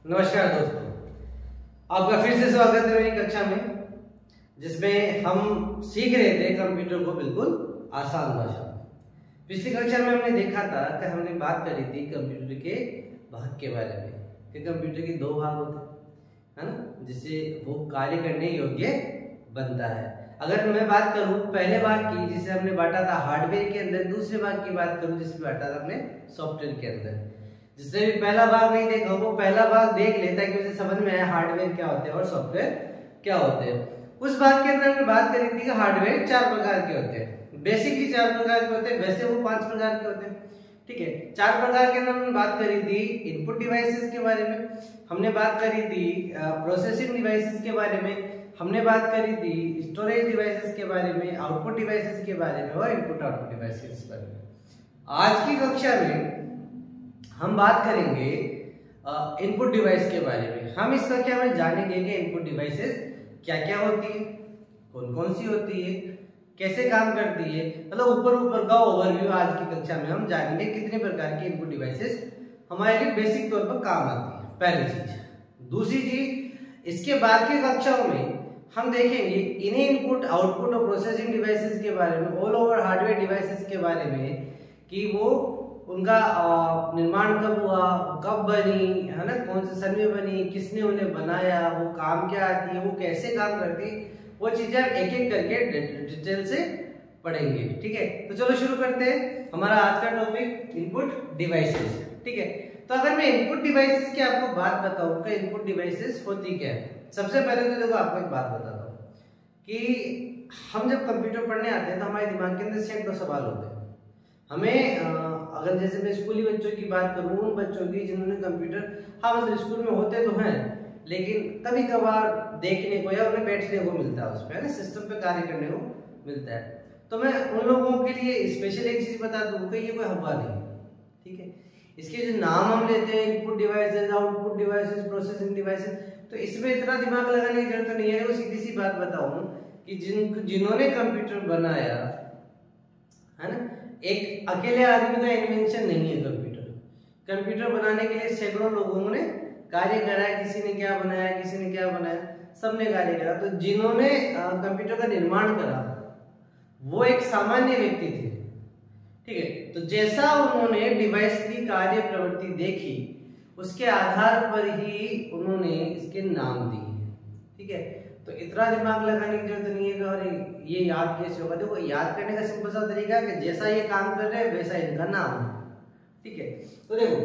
नमस्कार दोस्तों, आपका फिर से स्वागत है मेरी कक्षा में, जिसमें हम सीख रहे थे कंप्यूटर को बिल्कुल आसान भाषा में। पिछली कक्षा में हमने देखा था कि हमने बात करी थी कंप्यूटर के भाग के बारे में कि कंप्यूटर के दो भाग होते हैं, है ना, जिससे वो कार्य करने योग्य बनता है। अगर मैं बात करूं पहले भाग की, जिसे हमने बांटा था हार्डवेयर के अंदर, दूसरे भाग की बात करूं जिसे बांटा था हमने सॉफ्टवेयर के अंदर। जिसने भी पहला भाग नहीं देखा वो पहला भाग देख लेता है कि उसे समझ में आया हार्डवेयर क्या होते हैं और सॉफ्टवेयर क्या होते हैं। उस भाग के अंदर हमने बात करी थी कि हार्डवेयर 4 प्रकार के होते हैं। बेसिकली 4 प्रकार के होते हैं, वैसे वो 5 प्रकार के होते हैं। ठीक है, 4 प्रकार के अंदर हमने बात करी थी इनपुट डिवाइसेस के बारे में, हमने बात करी थी प्रोसेसिंग डिवाइसेस के बारे में, हमने बात करी थी स्टोरेज डिवाइसेस के बारे में, आउटपुट डिवाइसेस के बारे में और इनपुट आउटपुट डिवाइसेस के बारे में। आज की कक्षा में हम बात करेंगे इनपुट डिवाइस के बारे में। हम इस कक्षा में जानेंगे कि इनपुट डिवाइसेस क्या क्या होती है, कौन कौन सी होती है, कैसे काम करती है, मतलब ऊपर का ओवरव्यू आज की कक्षा में हम जानेंगे कितने प्रकार की इनपुट डिवाइसेस हमारे लिए बेसिक तौर पर काम आती है, पहली चीज। दूसरी चीज, इसके बाद की कक्षाओं में हम देखेंगे इन्हीं इनपुट आउटपुट और प्रोसेसिंग डिवाइसेस के बारे में, ऑल ओवर हार्डवेयर डिवाइसेस के बारे में, कि वो उनका निर्माण कब हुआ, कब बनी, है ना, कौन से सन में बनी, किसने उन्हें बनाया, वो काम क्या आती है, वो कैसे काम करती है, वो चीजें एक एक करके डिटेल से पढ़ेंगे। ठीक है, तो चलो शुरू करते हैं। हमारा आज का टॉपिक इनपुट डिवाइसेस। ठीक है, तो अगर मैं इनपुट डिवाइसेस की आपको बात बताऊं कि इनपुट डिवाइसेस होती क्या है, सबसे पहले तो देखो आपको एक बात बताता हूँ कि हम जब कंप्यूटर पढ़ने आते हैं तो हमारे दिमाग के अंदर सैकड़ों सवाल होते हैं। हमें अगर जैसे मैं स्कूली बच्चों की बात करूं, उन बच्चों की जिन्होंने कंप्यूटर, हाँ मतलब स्कूल में होते तो हैं लेकिन कभी कभार देखने को या उन्हें बैठने को मिलता है, उस पर सिस्टम पे कार्य करने को मिलता है, तो मैं उन लोगों के लिए स्पेशल एक चीज बता दूं कि ये कोई हवा नहीं। ठीक है, इसके जो नाम हम लेते हैं input devices, output devices, processing devices, तो इसमें इतना दिमाग लगाने की जरूरत नहीं है। वो सीधी सी बात बताऊं कि जिन्होंने कंप्यूटर बनाया, है ना, एक अकेले आदमी का इन्वेंशन नहीं है कंप्यूटर। कंप्यूटर बनाने के लिए सैकड़ों लोगों ने कार्य करा है, किसी ने क्या बनाया, किसी ने क्या बनाया, सबने कार्य करा। तो जिन्होंने कंप्यूटर का निर्माण करा वो एक सामान्य व्यक्ति थे। ठीक है, तो जैसा उन्होंने डिवाइस की कार्य प्रवृत्ति देखी उसके आधार पर ही उन्होंने इसके नाम दिए। ठीक है, तो इतना दिमाग लगाने की जरूरत नहीं है कि और ये याद कैसे होगा। देखो, याद करने का सिंपल सा तरीका है कि जैसा ये काम कर रहे हैं वैसा इनका नाम है। ठीक है, तो देखो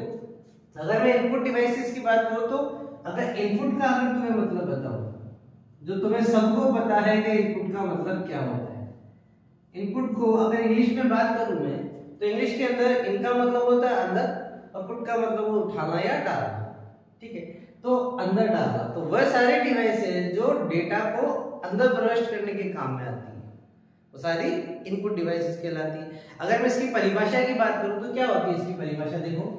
अगर मैं इनपुट डिवाइसेस की बात करूं तो अगर इनपुट का अगर तुम्हें मतलब बताऊं, जो तुम्हें सबको पता है कि इनपुट का मतलब क्या होता है। इनपुट को अगर इंग्लिश में बात करूं मैं तो इंग्लिश के अंदर इनका मतलब होता है अंदर, और पुट का मतलब वो उठाना या डालना। ठीक है, तो अंदर डालना, तो वह सारे डिवाइसेस जो डेटा को अंदर प्रविष्ट करने के काम में आती है वो सारी इनपुट डिवाइसेस कहलाती है। अगर मैं इसकी परिभाषा की बात करूं तो क्या होती है इसकी परिभाषा, देखो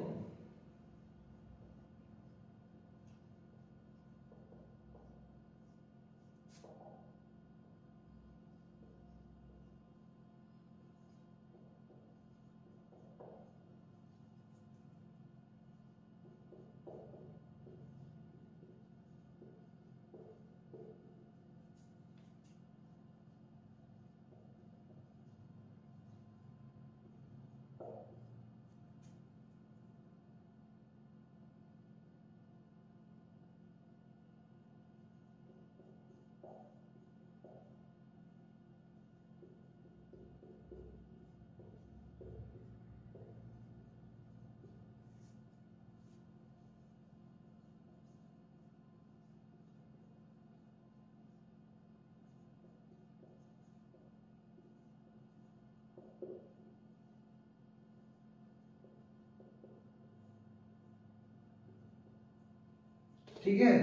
ठीक है,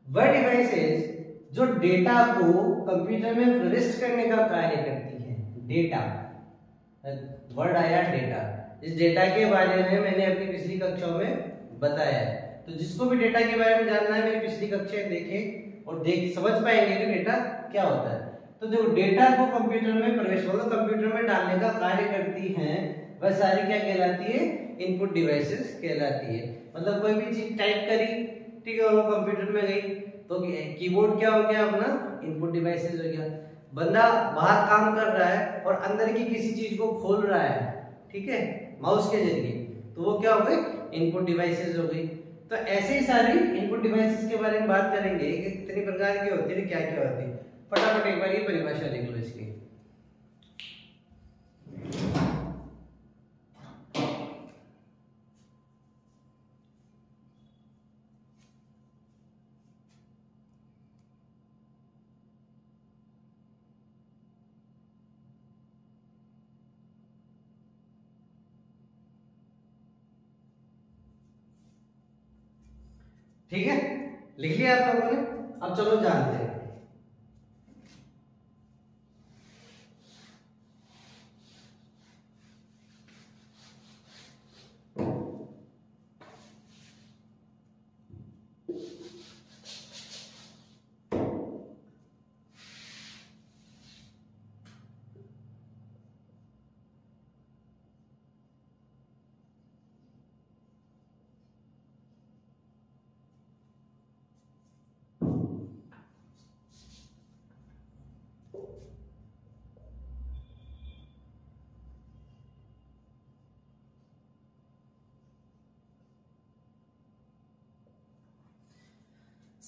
वह डिवाइसेस जो डेटा को कंप्यूटर में प्रविष्ट करने का कार्य करती है। डेटा, वर्ड आया डेटा, इस डेटा के बारे में मैंने अपनी पिछली कक्षाओं में बताया है, तो जिसको भी डेटा के बारे में जानना है मेरी पिछली कक्षाएं देखें और समझ पाएंगे कि डेटा क्या होता है। तो देखो, डेटा को कंप्यूटर में प्रवेश मतलब कंप्यूटर में डालने का कार्य करती हैं, वह सारी क्या कहलाती है, इनपुट डिवाइसेस कहलाती है। मतलब कोई भी चीज टाइप करी, ठीक है, और वो कंप्यूटर में गई, तो कीबोर्ड क्या हो गया, अपना इनपुट डिवाइसेस हो गया। बंदा बाहर काम कर रहा है और अंदर की किसी चीज को खोल रहा है, ठीक है, माउस के जरिए, तो वो क्या हो गई, इनपुट डिवाइसेस हो गई। तो ऐसे ही सारी इनपुट डिवाइसेस के बारे में बात करेंगे कि कितनी प्रकार की होती है, क्या क्या होती है। फटाफट एक बार ये परिभाषा लिख लो इसकी। ठीक है, लिख लिया आप लोगों ने। अब चलो जानते हैं।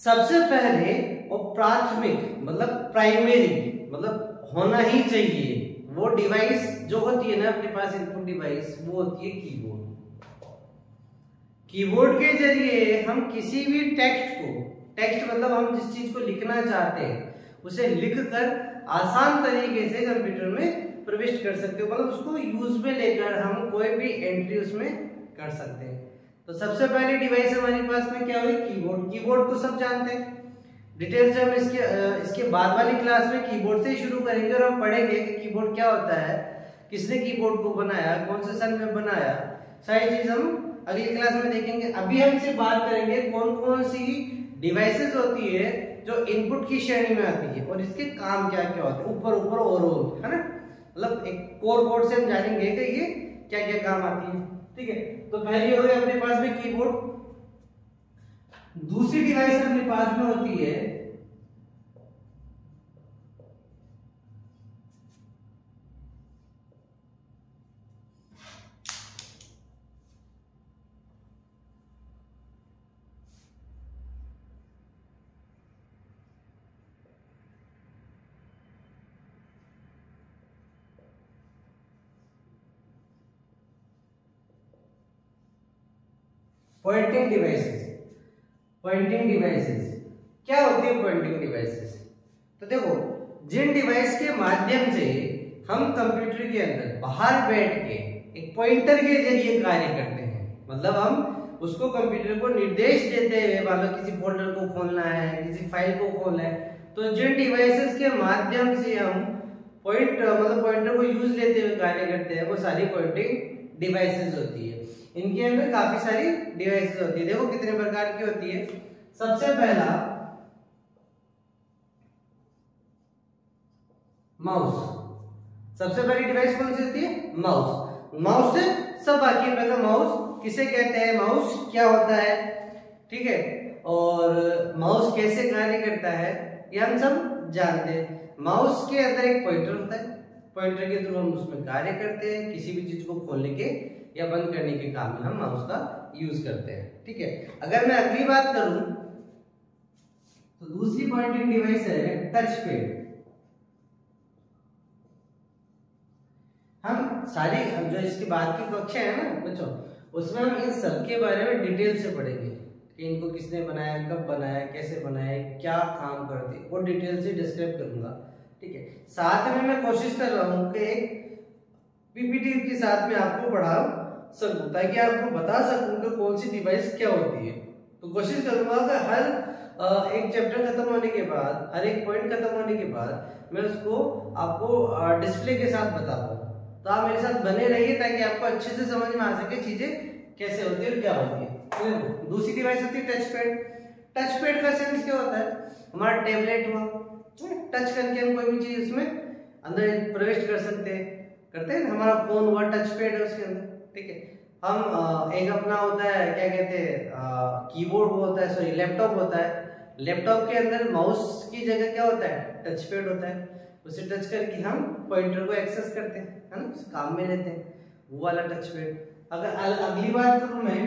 सबसे पहले और प्राथमिक मतलब प्राइमरी मतलब होना ही चाहिए वो डिवाइस जो होती है ना अपने पास इनपुट डिवाइस, वो होती है कीबोर्ड। कीबोर्ड के जरिए हम किसी भी टेक्स्ट को, टेक्स्ट मतलब हम जिस चीज को लिखना चाहते हैं उसे लिखकर आसान तरीके से कंप्यूटर में प्रविष्ट कर सकते हो, मतलब उसको यूज में लेकर हम कोई भी एंट्री उसमें कर सकते हैं। तो सबसे पहली डिवाइस हमारे पास में क्या हुई, कीबोर्ड। कीबोर्ड को सब जानते हैं, डिटेल से हम इसके बाद वाली क्लास में कीबोर्ड से ही शुरू करेंगे और हम पढ़ेंगे कि कीबोर्ड क्या होता है, किसने कीबोर्ड को बनाया, कौन से सन में बनाया, सारी चीज हम अगली क्लास में देखेंगे। अभी हम इससे बात करेंगे कौन कौन सी डिवाइसेस होती है जो इनपुट की श्रेणी में आती है और इसके काम क्या क्या होते हैं, ऊपर ऊपर ओवरऑल, है ना, मतलब एक कोड से हम जानेंगे कि ये क्या क्या काम आती है। ठीक है, तो पहली हो गई अपने पास में कीबोर्ड। दूसरी डिवाइस अपने पास में होती है पॉइंटिंग डिवाइसेस। पॉइंटिंग डिवाइसेस क्या होती है पॉइंटिंग डिवाइसेस? तो देखो, जिन डिवाइस के माध्यम से हम कंप्यूटर के अंदर बाहर बैठ के एक पॉइंटर के जरिए कार्य करते हैं, मतलब हम उसको कंप्यूटर को निर्देश देते हुए, मान लो किसी फोल्डर को खोलना है, किसी फाइल को खोलना है, तो जिन डिवाइसेस के माध्यम से हम पॉइंटर को यूज लेते हुए कार्य करते हैं वो सारी पॉइंटिंग डिवाइसेस होती है। इनके अंदर काफी सारी डिवाइसेस होती है। देखो कितने प्रकार की होती है। सबसे पहला माउस। सबसे पहली डिवाइस कौन सी होती है? माउस। माउस से सब बाकी है, माउस किसे कहते हैं, माउस क्या होता है, ठीक है, और माउस कैसे कार्य करता है ये हम सब जानते हैं। माउस के अंदर एक पॉइंटर होता है, पॉइंटर के थ्रू हम उसमें कार्य करते हैं, किसी भी चीज को खोलने के या बंद करने के काम में हम माउस का यूज करते हैं। ठीक है, अगर मैं अगली बात करूं तो दूसरी पॉइंटिंग डिवाइस है टच पैड। हम सारी जो इसके बाद की कक्षा है ना बच्चों, उसमें हम इन सब के बारे में डिटेल से पढ़ेंगे कि इनको किसने बनाया, कब बनाया, कैसे बनाया, क्या काम करते, वो डिटेल से डिस्क्राइब करूंगा। ठीक है, साथ में मैं कोशिश कर रहा हूँ कि एक पीपीटी के साथ में आपको पढ़ा सकूं ताकि आपको बता सकूं कि कौन सी डिवाइस क्या होती है। तो कोशिश करूंगा कि हर एक चैप्टर खत्म होने के बाद, हर एक पॉइंट खत्म होने के बाद मैं उसको आपको डिस्प्ले के साथ बता पाऊँ। तो आप मेरे साथ बने रहिए ताकि आपको अच्छे से समझ में आ सके चीजें कैसे होती है और क्या होती है। तो दूसरी डिवाइस होती है टच पैड। टच पैड का सेंस क्या होता है? हमारा टेबलेट हुआ, टच करके हम कोई भी चीज उसमें अंदर प्रवेश कर सकते हैं, करते हैं। हमारा फोन हुआ, टच पैड है उसके अंदर। ठीक है, हम एक अपना होता है क्या कहते हैं कीबोर्ड होता है, सॉरी लैपटॉप होता है। लैपटॉप के अंदर माउस की जगह क्या होता है, टच पैड होता है। उसे टच करके हम पॉइंटर को एक्सेस करते हैं, है ना, उस काम में लेते हैं, वो वाला टच पैड। अगर अगली बात करूं मैं,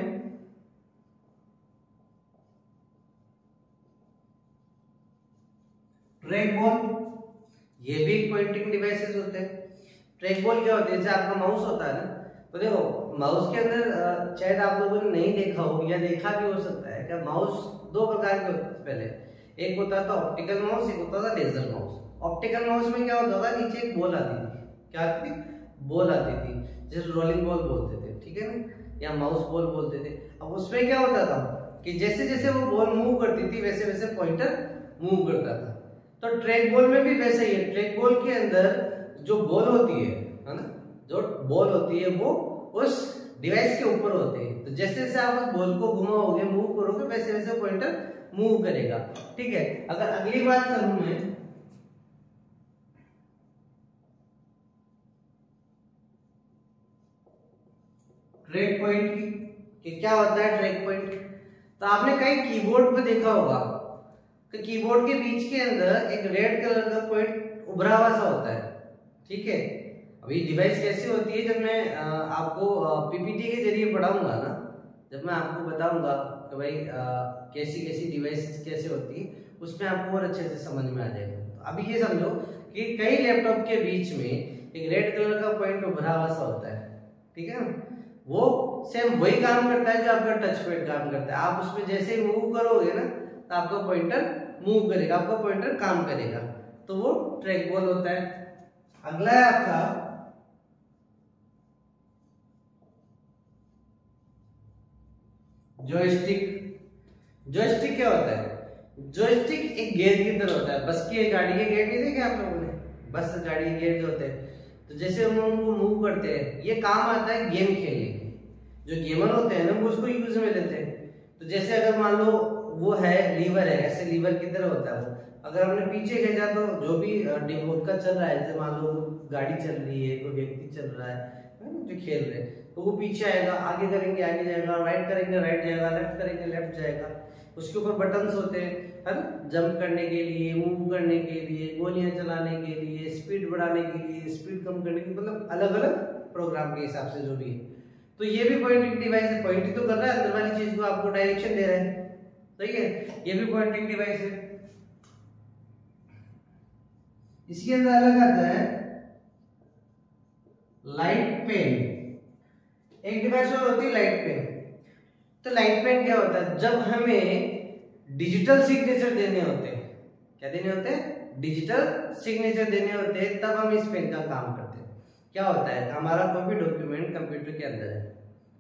ट्रैक बॉल, ये भी एक पॉइंटिंग डिवाइसेस होते हैं। ट्रैक बॉल क्या होते हैं, जैसे आपका माउस होता है ना, तो देखो माउस के अंदर शायद आप लोगों ने नहीं देखा हो या देखा भी हो सकता है कि माउस दो प्रकार के होते हैं। पहले एक होता था ऑप्टिकल माउस, एक होता था लेजर माउस। ऑप्टिकल माउस में क्या होता था, नीचे एक बॉल आती थी, क्या आती थी, बॉल आती थी, जैसे रोलिंग बॉल बोलते थे, ठीक है ना, या माउस बॉल बोलते थे। अब उसमें क्या होता था कि जैसे जैसे वो बॉल मूव करती थी वैसे वैसे पॉइंटर मूव करता था। तो ट्रैक बॉल में भी वैसा ही है। ट्रैक बॉल के अंदर जो बॉल होती है ना, जो बॉल होती है वो उस डिवाइस के ऊपर होते हैं। तो जैसे जैसे आप उस बॉल को घुमाओगे, मूव करोगे, वैसे वैसे पॉइंटर मूव करेगा, ठीक है। अगर अगली बात करूं मैं, ट्रैक पॉइंट की, कि क्या होता है ट्रैक पॉइंट। तो आपने कई कीबोर्ड पे देखा होगा कि कीबोर्ड के बीच के अंदर एक रेड कलर का पॉइंट उभरा हुआ सा होता है, ठीक है। अभी डिवाइस कैसी होती है, जब मैं आपको पीपीटी के जरिए पढ़ाऊंगा ना, जब मैं आपको बताऊंगा कि भाई कैसी कैसी डिवाइस कैसे होती है, उसमें आपको और अच्छे से समझ में आ जाएगा। तो अभी ये समझो कि कई लैपटॉप के बीच में एक रेड कलर का पॉइंट उभरा हुआ सा होता है, ठीक है ना। वो सेम वही काम करता है जो आपका टच पैड काम करता है। आप उसमें जैसे ही मूव करोगे ना, तो आपका पॉइंटर मूव करेगा, आपका पॉइंटर काम करेगा, तो वो ट्रैक बॉल होता है। अगला है आपका जॉयस्टिक। जॉयस्टिक क्या होता है, जॉयस्टिक एक गेयर की तरह होता है। बस की गाड़ी के गेयर नहीं देखे आप लोगों ने, बस गाड़ी के गेयर जो होते हैं, तो जैसे हम उनको मूव करते हैं, ये काम आता है गेम खेलने के। जो गेमर होते हैं ना, वो उसको यूज में लेते हैं। तो जैसे अगर मान लो वो है लीवर है, ऐसे लीवर की तरह होता है वो, अगर हमने पीछे खींचा तो जो भी डिवोट का चल रहा है, जैसे मान लो गाड़ी चल रही है, कोई व्यक्ति चल रहा है ना, जो खेल रहे हैं, तो वो पीछे आएगा, आगे करेंगे आगे जाएगा, राइट करेंगे राइट जाएगा, लेफ्ट करेंगे लेफ्ट जाएगा। उसके ऊपर बटन्स होते हैं, है ना, जंप करने के लिए, मूव करने के लिए, गोलियां चलाने के लिए, स्पीड बढ़ाने के लिए, स्पीड कम करने के लिए, मतलब अलग अलग प्रोग्राम के हिसाब से जो भी है। तो ये भी पॉइंटिंग डिवाइस है, पॉइंटिंग तो कर रहा है, अंदर वाली चीज को आपको डायरेक्शन दे रहा है, सही है, ये भी पॉइंटिंग डिवाइस है। इसके अंदर अलग आता है लाइट पेन। एक डिवाइस और होती है लाइट पेन। तो लाइट पेन क्या होता है, जब हमें डिजिटल सिग्नेचर देने होते हैं, क्या देने होते हैं, डिजिटल सिग्नेचर देने होते हैं, तब हम इस पेन का काम करते हैं। क्या होता है, हमारा कोई भी डॉक्यूमेंट कंप्यूटर के अंदर है,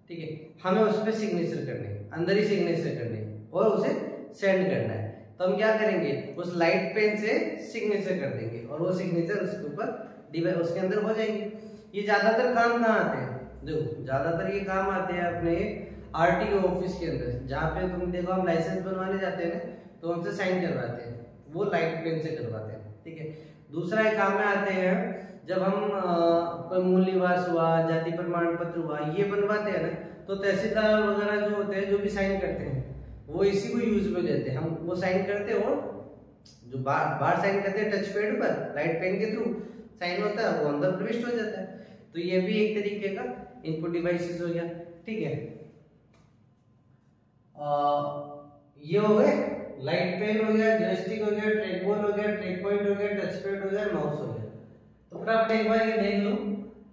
ठीक है, हमें उस पर सिग्नेचर करने, अंदर ही सिग्नेचर करने और उसे सेंड करना है। तो हम क्या करेंगे, उस लाइट पेन से सिग्नेचर कर देंगे और वो सिग्नेचर उसके ऊपर डिवाइस उसके अंदर हो जाएंगे। ये ज्यादातर काम कहाँ आते हैं, देखो ज्यादातर ये काम आते हैं अपने आरटीओ ऑफिस के अंदर, जहाँ पे तुम देखो हम लाइसेंस बनवाने जाते हैं ना, तो उनसे साइन करवाते हैं, वो लाइट पेन से करवाते हैं, ठीक है। दूसरा एक काम में आते हैं, जब हम कोई मूल निवास हुआ, जाति प्रमाण पत्र हुआ, ये बनवाते हैं ना, तो तहसीलदार वगैरह जो होते हैं, जो भी साइन करते हैं, वो इसी को यूज में लेते हैं। हम वो साइन करते हैं और जो बाहर साइन करते हैं टच पैड पर लाइट पेन के थ्रू साइन होता है, वो अंदर प्रविष्ट हो जाता है। तो ये भी एक तरीके का इनपुट डिवाइसेस हो गया, ठीक है। ये हो गए, लाइट पेन हो गया, जॉयस्टिक हो गया, ट्रैक बॉल हो गया, ट्रैक पॉइंट हो गया, टच पैड हो गया, माउस हो गया। तो फटाफट एक बार ये देख लो,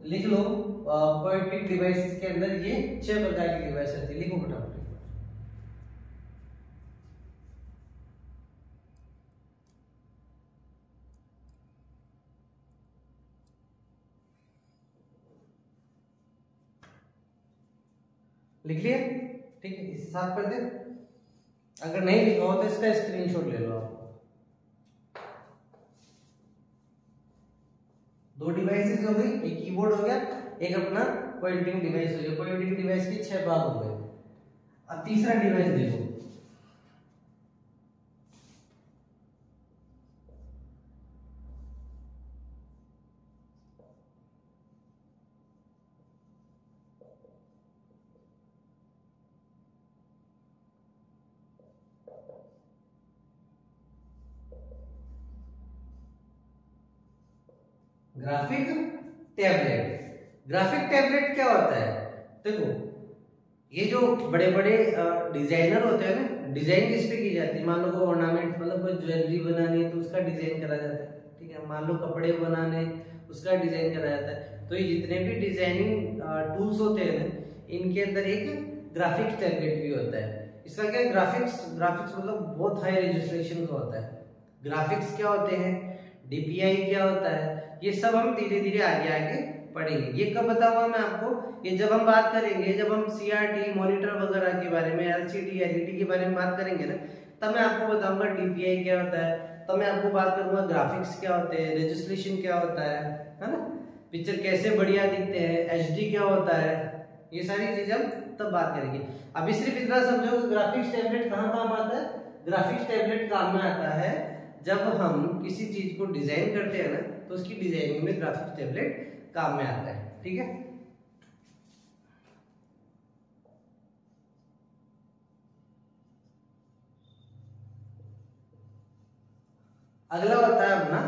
लिख लो, पॉइंटिंग डिवाइसेस के अंदर ये 6 प्रकार की डिवाइस होती है, लिखो फटाफट। लिख लिया, ठीक है, इसे साफ कर दे। अगर नहीं लिखा हो तो इसका स्क्रीनशॉट ले लो आप। दो डिवाइसेस हो गई, एक कीबोर्ड हो गया, एक अपना पॉइंटिंग डिवाइस हो गया। पॉइंटिंग डिवाइस के 6 भाग हो गए। अब तीसरा डिवाइस देखो, ग्राफिक टैबलेट। ग्राफिक टैबलेट क्या होता है? देखो, ये जो बड़े बड़े डिजाइनर होते हैं ना, डिजाइन किस पे की जाती है? मान लो कोई ऑर्नामेंट, मतलब कोई ज्वेलरी बनानी है तो उसका डिजाइन करा जाता है, ठीक है। मान लो कपड़े बनाने, उसका डिजाइन करा जाता है। तो ये जितने भी डिजाइनिंग टूल्स होते हैं ना, इनके अंदर एक ग्राफिक्स टैबलेट भी होता है। इसका क्या, ग्राफिक्स मतलब बहुत हाई रेजोल्यूशन का होता है। ग्राफिक्स क्या होते हैं, डीपीआई क्या होता है, ये सब हम धीरे धीरे आगे आगे पढ़ेंगे। ये कब बताऊंगा मैं आपको, ये जब हम बात करेंगे, जब हम सीआरटी मॉनिटर वगैरह के बारे में, एलसीडी एलईडी के बारे में बात करेंगे ना, तब मैं आपको बताऊंगा डीपीआई क्या होता है, तब मैं आपको बात करूंगा ग्राफिक्स क्या होते हैं, रेजोल्यूशन क्या होता है ना, पिक्चर कैसे बढ़िया दिखते हैं, एचडी क्या होता है, ये सारी चीजें हम तब बात करेंगे। अभी सिर्फ इतना समझो कि ग्राफिक्स टैबलेट कहाँ काम आता है। ग्राफिक्स टैबलेट काम में आता है जब हम किसी चीज को डिजाइन करते हैं ना, तो उसकी डिजाइनिंग में ग्राफिक्स टैबलेट काम में आता है, ठीक है। अगला होता है अपना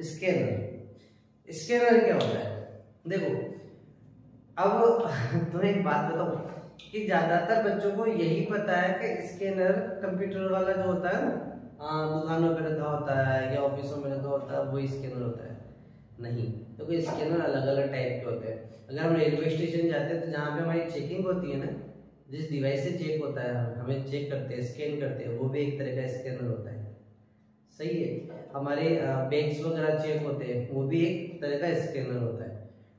स्कैनर। स्कैनर क्या होता है? देखो, अब तुम्हें एक बात बताओ कि ज्यादातर बच्चों को यही पता है कि स्कैनर कंप्यूटर वाला जो होता है ना, दुकानों पे रखा होता है या ऑफिसों में रखा होता है, वो स्कैनर होता है। नहीं, तो कोई स्कैनर अलग अलग टाइप के होते हैं। अगर हम रेलवे स्टेशन जाते हैं तो जहाँ पे हमारी चेकिंग होती है ना, जिस डिवाइस से चेक होता है, हमें चेक करते हैं, स्कैन करते हैं, वो भी एक तरह का स्कैनर होता है, सही है। हमारे बैग्स वगैरह चेक होते हैं, वो भी एक तरह का स्कैनर होता है,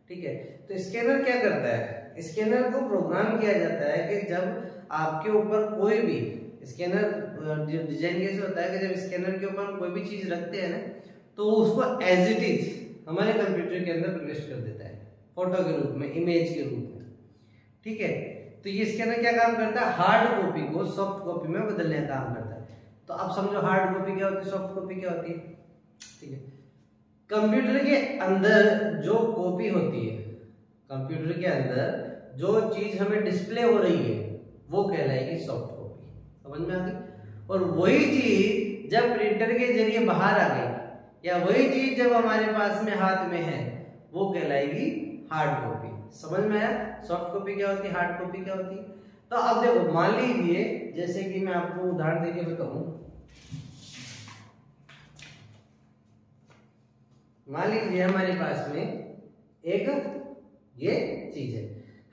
ठीक है। तो स्कैनर क्या करता है? स्कैनर को प्रोग्राम किया जाता है कि जब आपके ऊपर कोई भी स्कैनर डिजाइन कैसे होता है कि जब स्कैनर के ऊपर कोई भी चीज रखते हैं ना, तो उसको एज इट इज हमारे कंप्यूटर के अंदर प्रवेश कर देता है, फोटो के रूप में, इमेज के रूप में, ठीक है। तो ये स्कैनर क्या काम करता है? हार्ड कॉपी को सॉफ्ट कॉपी में बदलने का काम करता है। तो अब समझो हार्ड कॉपी क्या होती है, सॉफ्ट कॉपी क्या होती है, ठीक है। कंप्यूटर के अंदर जो कॉपी होती है, कंप्यूटर के अंदर जो चीज हमें डिस्प्ले हो रही है, वो कहलाएगी सॉफ्ट कॉपी, समझ में आ गई। और वही चीज जब प्रिंटर के जरिए बाहर आ गई, या वही चीज जब हमारे पास में हाथ में है, वो कहलाएगी हार्ड कॉपी। समझ में आया? सॉफ्ट कॉपी क्या होती है, हार्ड कॉपी क्या होती है। तो अब देखो, मान लीजिए, जैसे कि मैं आपको उदाहरण देके बताऊं, मान लीजिए हमारे पास में एक ये चीज है,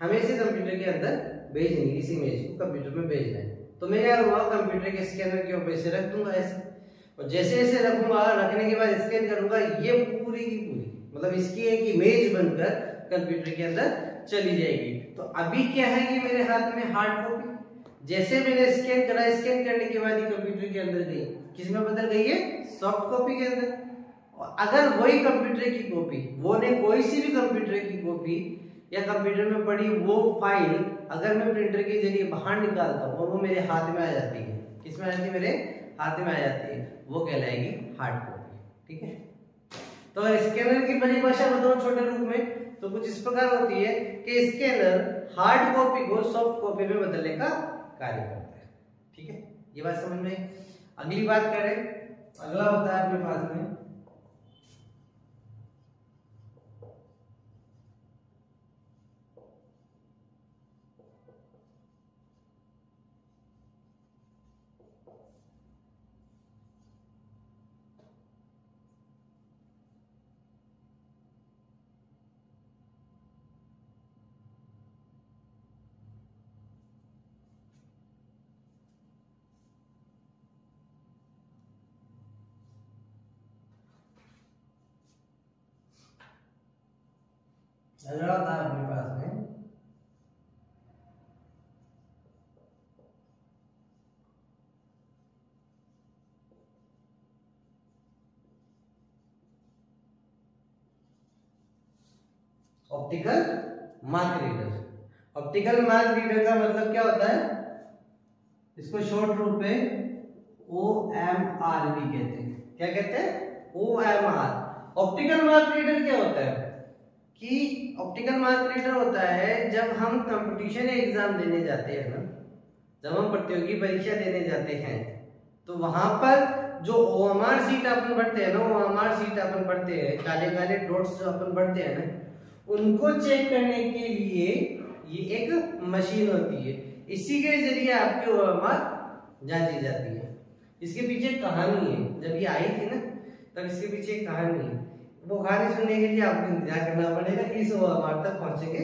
हमें इसे कंप्यूटर के अंदर भेजनी है, इस इमेज को कंप्यूटर में भेजना है। तो मैं क्या करूंगा, कंप्यूटर के स्कैनर के ऊपर इसे रख दूंगा ऐसे, और जैसे ऐसे रखूंगा, रखने के बाद स्कैन करूंगा, ये पूरी की पूरी, मतलब इसकी एक इमेज बनकर कंप्यूटर के अंदर चली जाएगी। तो अभी क्या है, ये मेरे हाथ में हार्ड कॉपी, जैसे मैंने स्कैन करा, स्कैन करने के बाद ही कंप्यूटर के अंदर गई, किसमें बदल गई है? सॉफ्ट कॉपी के अंदर। और अगर वही कंप्यूटर की कॉपी, वो ने कोई सी भी कंप्यूटर की कॉपी या कंप्यूटर में पड़ी वो फाइल अगर मैं प्रिंटर के जरिए बाहर निकालता हूँ और वो मेरे हाथ में आ जाती है, किसमें आ जाती है? मेरे हाथ में आ जाती है, वो कहलाएगी हार्ड कॉपी, ठीक है। तो स्कैनर की परिभाषा बताऊं छोटे रूप में, तो कुछ इस प्रकार होती है कि स्कैनर हार्ड कॉपी को सॉफ्ट कॉपी में बदलने का कार्य करता है, ठीक है। ये बात समझ में। अगली बात करें, अगला होता है अपने पास में अगला होता है अपने पास में optical mark reader. Optical mark reader का मतलब क्या होता है? इसको शॉर्ट रूप में OMR भी कहते हैं। क्या कहते हैं? OMR। ऑप्टिकल मार्क रीडर क्या होता है कि ऑप्टिकल मार्क रीडर होता है जब हम कंपटीशन एग्जाम देने जाते हैं ना, जब हम प्रतियोगी परीक्षा देने जाते हैं, तो वहां पर जो OMR सीट अपन पढ़ते हैं ना, OMR सीट अपन पढ़ते हैं, काले काले डॉट्स जो अपन पढ़ते हैं ना, उनको चेक करने के लिए ये एक मशीन होती है। इसी के जरिए आपकी OMR जांची जाती है। इसके पीछे कहानी है, जब ये आई थी ना तब इसके पीछे एक कहानी है। वो कहानी सुनने के लिए आपको इंतजार करना पड़ेगा इस OMR तक पहुंचेंगे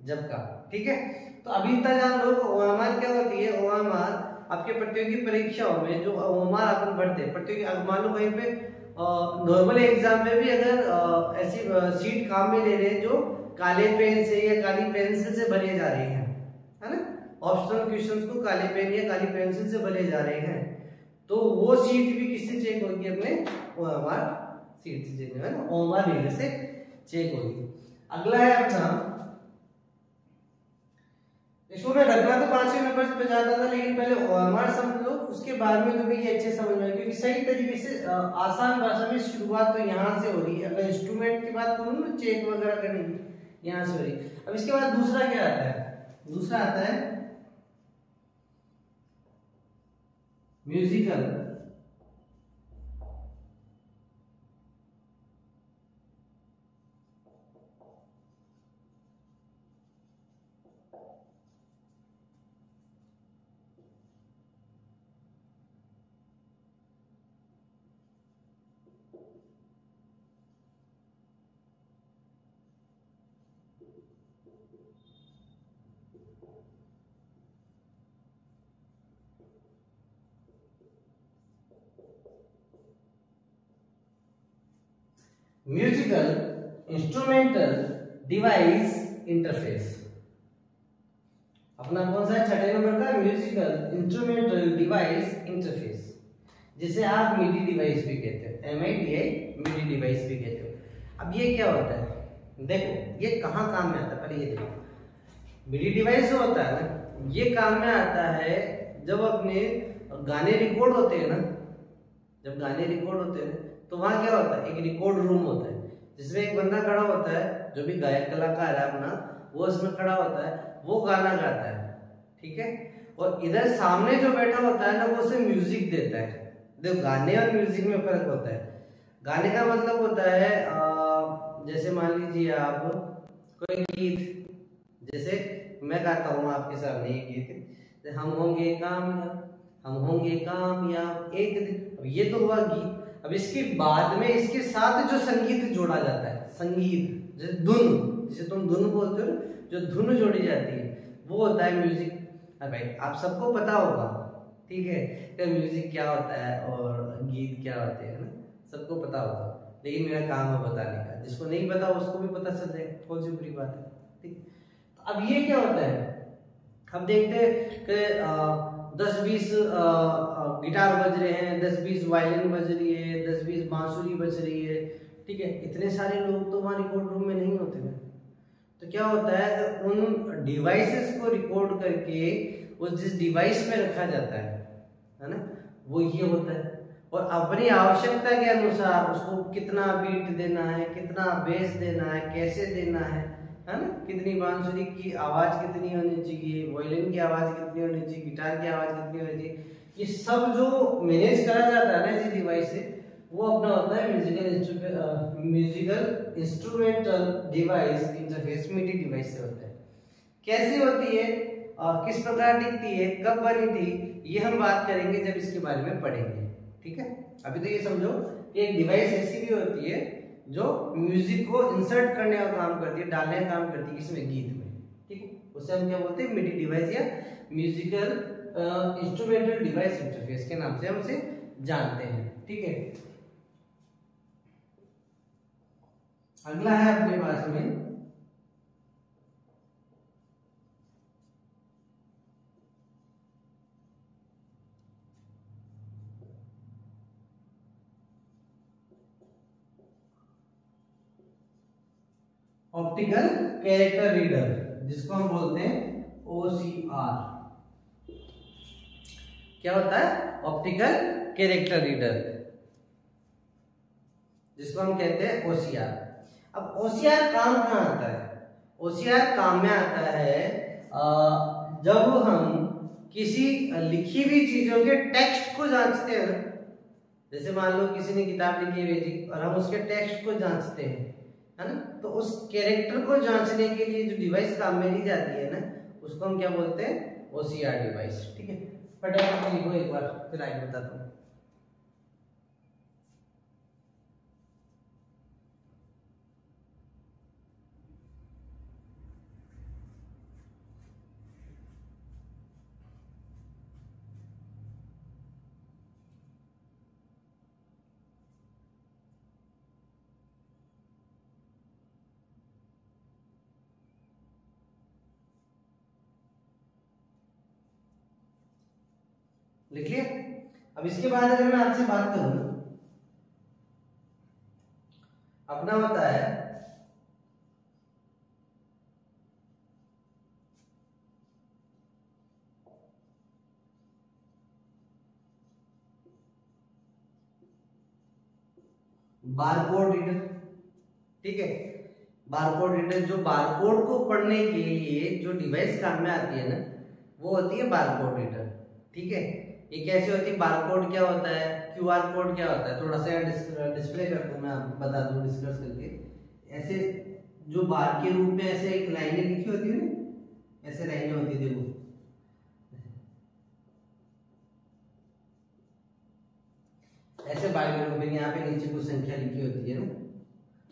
जब का, ठीक है। तो अभी इतना जान लो OMR क्या होती है। OMR आपके प्रतियोगी परीक्षाओं में जो OMR अपन पढ़ते हैं, प्रतियोगी मान लो कहीं पे नॉर्मल एग्जाम में भी अगर ऐसी सीट काम में ले रहे हैं जो काले पेन से या काली पेंसिल से भरे जा रहे हैं, है ना, ऑप्शनल क्वेश्चंस को काले पेन या काली पेंसिल से भरे जा रहे हैं, तो वो सीट भी किससे चेक होगी, अपने OMR सीट से चेक होगी, OMR रीडर से चेक होगी। अगला है अपना, इसको मैं रखना तो 5वें नंबर पे जाता था, लेकिन पहले OMR समझ लो, उसके बाद में तुम्हें ये अच्छे समझ में, क्योंकि सही तरीके से आसान भाषा में शुरुआत तो यहाँ से हो रही है। अगर इंस्ट्रूमेंट की बात करूँ ना, चेक वगैरह करने की, यहाँ से हो रही है। अब इसके बाद दूसरा क्या आता है, दूसरा आता है musical musical instrumental device interface. अपना कौन सा है, 6 नंबर का, म्यूजिकल इंस्ट्रूमेंटल डिवाइस इंटरफेस, जिसे आप MIDI डिवाइस भी कहते हो, MIDI डिवाइस भी कहते हो। अब ये क्या होता है, देखो ये कहाँ काम में आता है, पहले ये देखो। MIDI डिवाइस जो होता है ना, ये काम में आता है जब अपने गाने रिकॉर्ड होते हैं ना, जब गाने रिकॉर्ड होते हैं तो वहां क्या होता है, एक रिकॉर्ड रूम होता है जिसमें एक बंदा खड़ा होता है, जो भी गायक कलाकार है अपना, वो उसमें खड़ा होता है, वो गाना गाता है, ठीक है। और इधर सामने जो बैठा होता है ना, वो उसे म्यूजिक देता है। देखो गाने और म्यूजिक में फर्क होता है। गाने का मतलब होता है जैसे मान लीजिए आप कोई गीत, जैसे मैं गाता हूँ आपके सामने ये गीत, हम होंगे कामयाब, हम होंगे कामयाब एक दिन। अब ये तो हुआ गीत। अब इसके बाद में इसके साथ जो संगीत जोड़ा जाता है, संगीत जैसे धुन, जिसे तुम धुन बोलते हो, जो धुन जोड़ी जाती है वो होता है म्यूजिक। अब भाई आप सबको पता होगा, ठीक है, कि म्यूजिक क्या होता है और गीत क्या होते हैं ना, सबको पता होगा, लेकिन मेरा काम है बताने का। जिसको नहीं पता उसको भी पता चल जाए, कौन सी बुरी बात है, ठीक। तो अब ये क्या होता है, हम देखते हैं कि 10-20 गिटार बज रहे हैं, 10-20 वायलिन बज रही है, 10-20 बांसुरी बज रही है, ठीक है। इतने सारे लोग तो वहाँ रिकॉर्ड रूम में नहीं होते हैं। तो क्या होता है, उन डिवाइसेस को रिकॉर्ड करके उस जिस डिवाइस में रखा जाता है ना, वो ये होता है। और अपनी आवश्यकता के अनुसार उसको कितना बीट देना है, कितना बेस देना है, कैसे देना है ना, कितनी बांसुरी की आवाज कितनी होनी चाहिए, वायलिन की आवाज कितनी होनी चाहिए, गिटार की आवाज कितनी होनी चाहिए, ये सब जो मैनेज करा जाता है ना इस डिवाइस से, वो अपना होता है musical instrumental device interface, MIDI device से होता है। कैसे होती है, किस प्रकार दिखती है, कब बनी थी, ये हम बात करेंगे जब इसके बारे में पढ़ेंगे, ठीक है। अभी तो ये समझो कि एक डिवाइस ऐसी भी होती है जो म्यूजिक को इंसर्ट करने का काम करती है, डालने का काम करती है इसमें, गीत में, ठीक है। उसे हम क्या बोलते हैं, MIDI डिवाइस या म्यूजिकल इंस्ट्रूमेंटल डिवाइस इंटरफेस के नाम से हम उसे जानते हैं, ठीक है। अगला है अपने पास में ऑप्टिकल कैरेक्टर रीडर, जिसको हम बोलते हैं OCR। क्या होता है, ऑप्टिकल कैरेक्टर रीडर, जिसको हम कहते हैं OCR। अब OCR काम कहाँ आता है, OCR काम में आता है जब हम किसी लिखी हुई चीजों के टेक्स्ट को जांचते हैं ना, जैसे मान लो किसी ने किताब लिखी है जी और हम उसके टेक्स्ट को जांचते हैं, है ना, तो उस कैरेक्टर को जांचने के लिए जो डिवाइस काम में ली जाती है ना, उसको हम क्या बोलते हैं, OCR डिवाइस। ठीक है, फटाफट लिखो एक बार, फिर आगे बताता हूँ। लिख लिया। अब इसके बाद अगर मैं आपसे बात करूं, अपना होता है बारकोड रीडर। ठीक है, बारकोड रीडर, जो बारकोड को पढ़ने के लिए जो डिवाइस काम में आती है ना, वो होती है बारकोड रीडर। ठीक है, ये कैसे होती है, बारकोड क्या होता है, QR कोड क्या होता है, थोड़ा सा डिस्प्ले कर दूं, मैं आपको बता दूं डिस्कस करके। ऐसे जो बार के रूप में ऐसे एक लाइनें लिखी होती है ना, ऐसे लाइनें होती है, देखो ऐसे बार के रूप में, यहाँ पे नीचे कुछ संख्या लिखी होती है ना,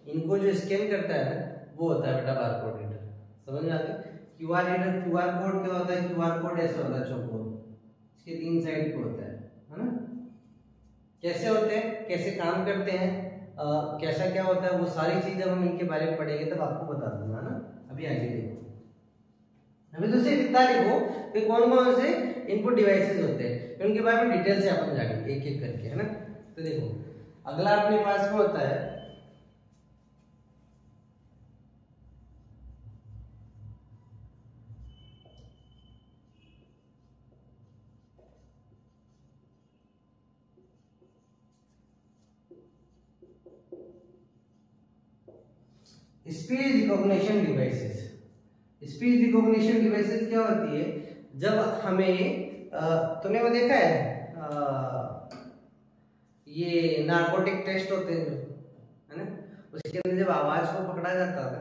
इनको जो स्कैन करता है ना, वो होता है बेटा बारकोड रीडर। समझ में आ गया। QR रीडर, QR कोड क्या होता है, QR कोड ऐसे होता है चौकोर, इसके 3 साइड पे होता है ना। कैसे होते हैं, कैसे काम करते हैं, कैसा क्या होता है, वो सारी चीज जब हम इनके बारे में पढ़ेंगे तब आपको बता दूंगा ना। अभी आगे देखो, अभी तो सिर्फ इतना लिखो कि कौन कौन से इनपुट डिवाइसेस होते हैं, उनके बारे में डिटेल से अपन जानेंगे एक एक करके, है ना। तो देखो अगला अपने पास में होता है speech recognition devices. Speech recognition devices क्या होती है, जब हमें तूने वो देखा है ये नार्कोटिक टेस्ट होते हैं है ना, उसके अंदर जब आवाज को पकड़ा जाता था,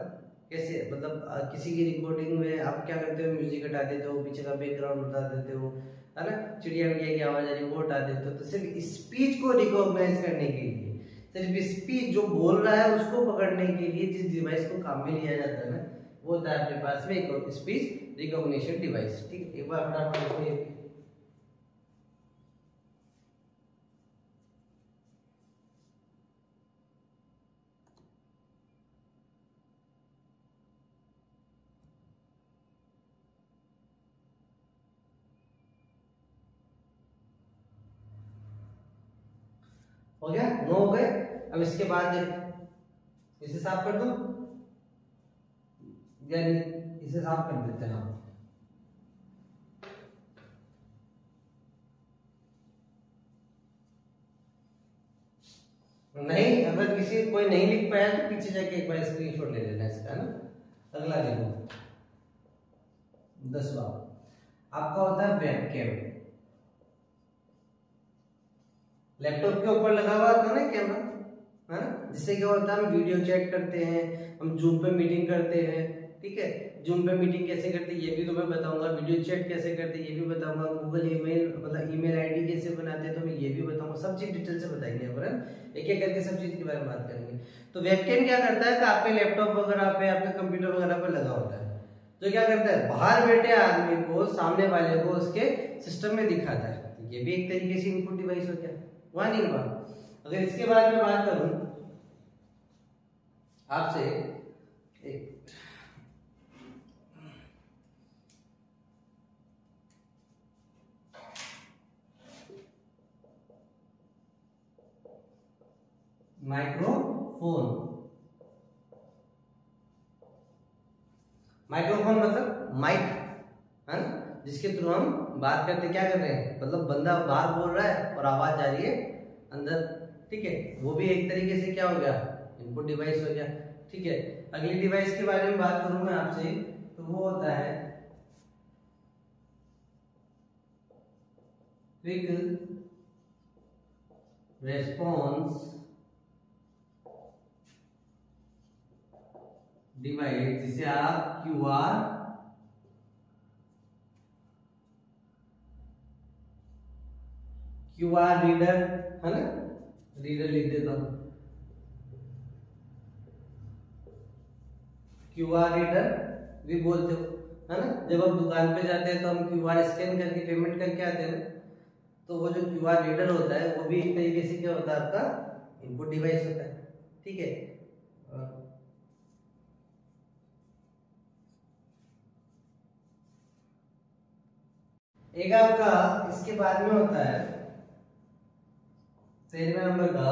कैसे मतलब किसी की रिकॉर्डिंग में आप क्या करते हो, म्यूजिक हटा देते हो, पीछे का बैकग्राउंड हटा देते हो, है ना, चिड़िया विड़िया की आवाज आ रही है वो हटा देते हो। तो सिर्फ स्पीच को रिकॉग्नाइज करने के लिए, सिर्फ स्पीच जो बोल रहा है उसको पकड़ने के लिए जिस डिवाइस को काम में लिया जाता है ना, वो होता है अपने पास में एक स्पीच रिकॉग्निशन डिवाइस। ठीक है, एक बार फटाफट देखो, हो गया, 9 हो गए। अब इसके बाद इसे साफ कर दो, यानी इसे साफ कर देते हैं हम। नहीं, अगर किसी कोई नहीं लिख पाया तो पीछे जाके एक बार स्क्रीनशॉट ले लेना इसका, है ना। अगला देखो 10वां आपका होता है वेबकैम। लैपटॉप के ऊपर लगा हुआ था ना कैमरा, है ना, जिससे क्या होता है हम वीडियो चैट करते हैं, हम जूम पे मीटिंग करते हैं। ठीक है, जूम पे मीटिंग कैसे करते हैं ये भी तो मैं बताऊंगा, वीडियो चैट कैसे करते हैं ये भी बताऊंगा, गूगल ईमेल मतलब ईमेल आईडी कैसे बनाते हैं तो मैं ये भी बताऊंगा, सब चीज डिटेल से बताएंगे अपन, एक एक करके सब चीज के बारे में बात करेंगे। तो वेबकैम क्या करता है कि आपके लैपटॉप वगैरह पे, आपके कंप्यूटर वगैरह पे लगा होता है, तो क्या करता है बाहर बैठे आदमी को, सामने वाले को उसके सिस्टम में दिखाता है। तो ये भी एक तरीके से इनपुट डिवाइस हो गया, वहां नहीं हुआ। अगर इसके बाद में बात करूं आपसे, एक माइक्रोफोन। माइक्रोफोन मतलब माइक, है ना, जिसके थ्रू हम बात करते क्या कर रहे हैं, मतलब बंदा बाहर बोल रहा है और आवाज आ रही है अंदर। ठीक है, वो भी एक तरीके से क्या हो गया, इनपुट डिवाइस हो गया। ठीक है, अगली डिवाइस के बारे में बात करूं मैं आपसे, तो वो होता है क्विक रेस्पॉन्स डिवाइस, जिसे आप क्यूआर रीडर, है ना, रीडर लिख देता हूं, क्यूआर रीडर भी बोलते हो, है ना। जब आप दुकान पे जाते हैं तो हम क्यूआर स्कैन करके पेमेंट करके आते हैं, तो वो जो क्यूआर रीडर होता है वो भी एक तरीके से क्या होता है, आपका इनपुट डिवाइस होता है, ठीक है। एक आपका इसके बाद में होता है 13वें नंबर का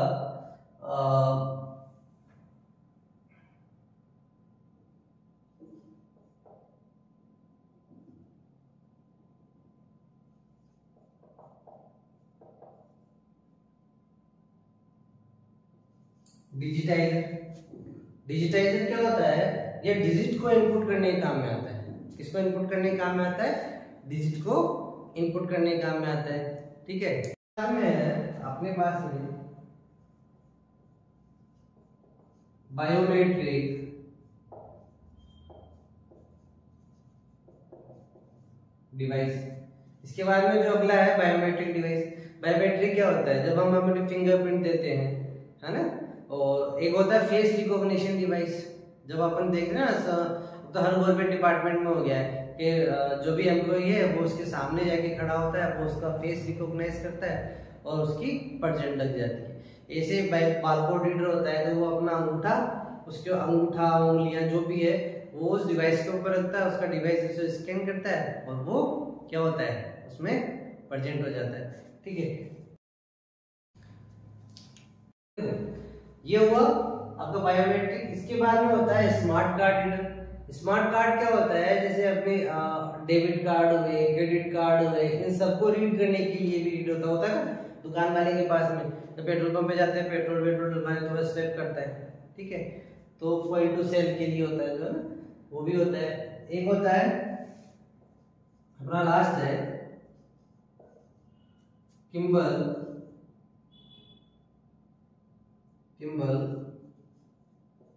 डिजिटाइजर। डिजिटाइजर क्या होता है, ये डिजिट को इनपुट करने के काम में आता है। किसको इनपुट करने के काम में आता है, डिजिट को इनपुट करने के काम में आता है, ठीक है। अपने पास में बायोमेट्रिक डिवाइस। इसके बाद में जो अगला है बायोमेट्रिक डिवाइस। बायोमेट्रिक क्या होता है, जब हम अपने फिंगरप्रिंट देते हैं, है ना, और एक होता है फेस रिकॉग्निशन डिवाइस। जब अपन देख रहे हैं ना, तो हर गवर्नमेंट डिपार्टमेंट में हो गया है कि जो भी एम्प्लॉई है वो उसके सामने जाके खड़ा होता है, वो उसका फेस रिकॉग्नाइज करता है और उसकी परसेंट लग जाती है। ऐसे बारकोड रीडर होता है, तो वो अपना अंगूठा, उसके अंगूठा उंगलियां जो भी है वो उस डिवाइस के ऊपर रखता है, उसका डिवाइस उसे स्कैन करता है और वो क्या होता है, उसमें परसेंट हो जाता है, ठीक है। ये हुआ आपका बायोमेट्रिक। इसके बाद में होता है smart card reader. Smart card क्या होता है, जैसे अपने डेबिट कार्ड हुए, क्रेडिट कार्ड हुए, इन सबको रीड करने के लिए भी रीड होता है ना, दुकान वाले के पास में। तो पेट्रोल पंप पे जाते हैं, पेट्रोल डलवाने, थोड़ा स्वैप करता है, ठीक है, तो पॉइंट टू सेल के लिए होता है, जो है ना, वो भी होता है। एक होता है अपना लास्ट है Kimble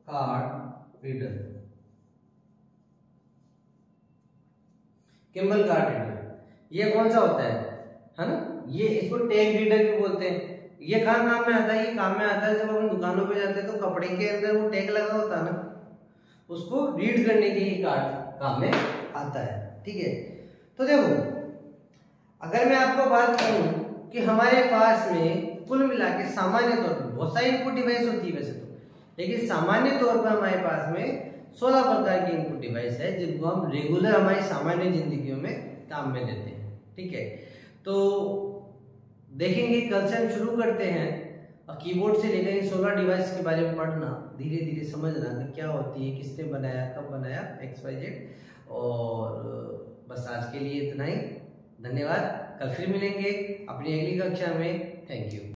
card reader. Kimble card reader ये कौन सा होता है ना, ये इसको टैग रीडर भी बोलते हैं। ये कहाँ काम में आता है, ये काम में आता है जब हम दुकानों पे जाते हैं तो कपड़े के अंदर वो टैग लगा होता है ना, उसको रीड करने के लिए कार्ड काम में आता है, ठीक है। तो देखो, अगर मैं आपको बात करूं कि हमारे पास में कुल मिला के सामान्य तौर पर बहुत सारी इनपुट डिवाइस होती है वैसे तो, लेकिन सामान्य तौर पर हमारे पास में 16 प्रकार की इनपुट डिवाइस है, जिनको हम रेगुलर हमारी सामान्य जिंदगियों में काम में लेते हैं, ठीक है। तो देखेंगे, कल से हम शुरू करते हैं और कीबोर्ड से लेकर इन 16 डिवाइस के बारे में पढ़ना, धीरे धीरे समझना कि क्या होती है, किसने बनाया, कब बनाया, XYZ। और बस आज के लिए इतना ही, धन्यवाद। कल फिर मिलेंगे अपनी अगली कक्षा में। Thank you.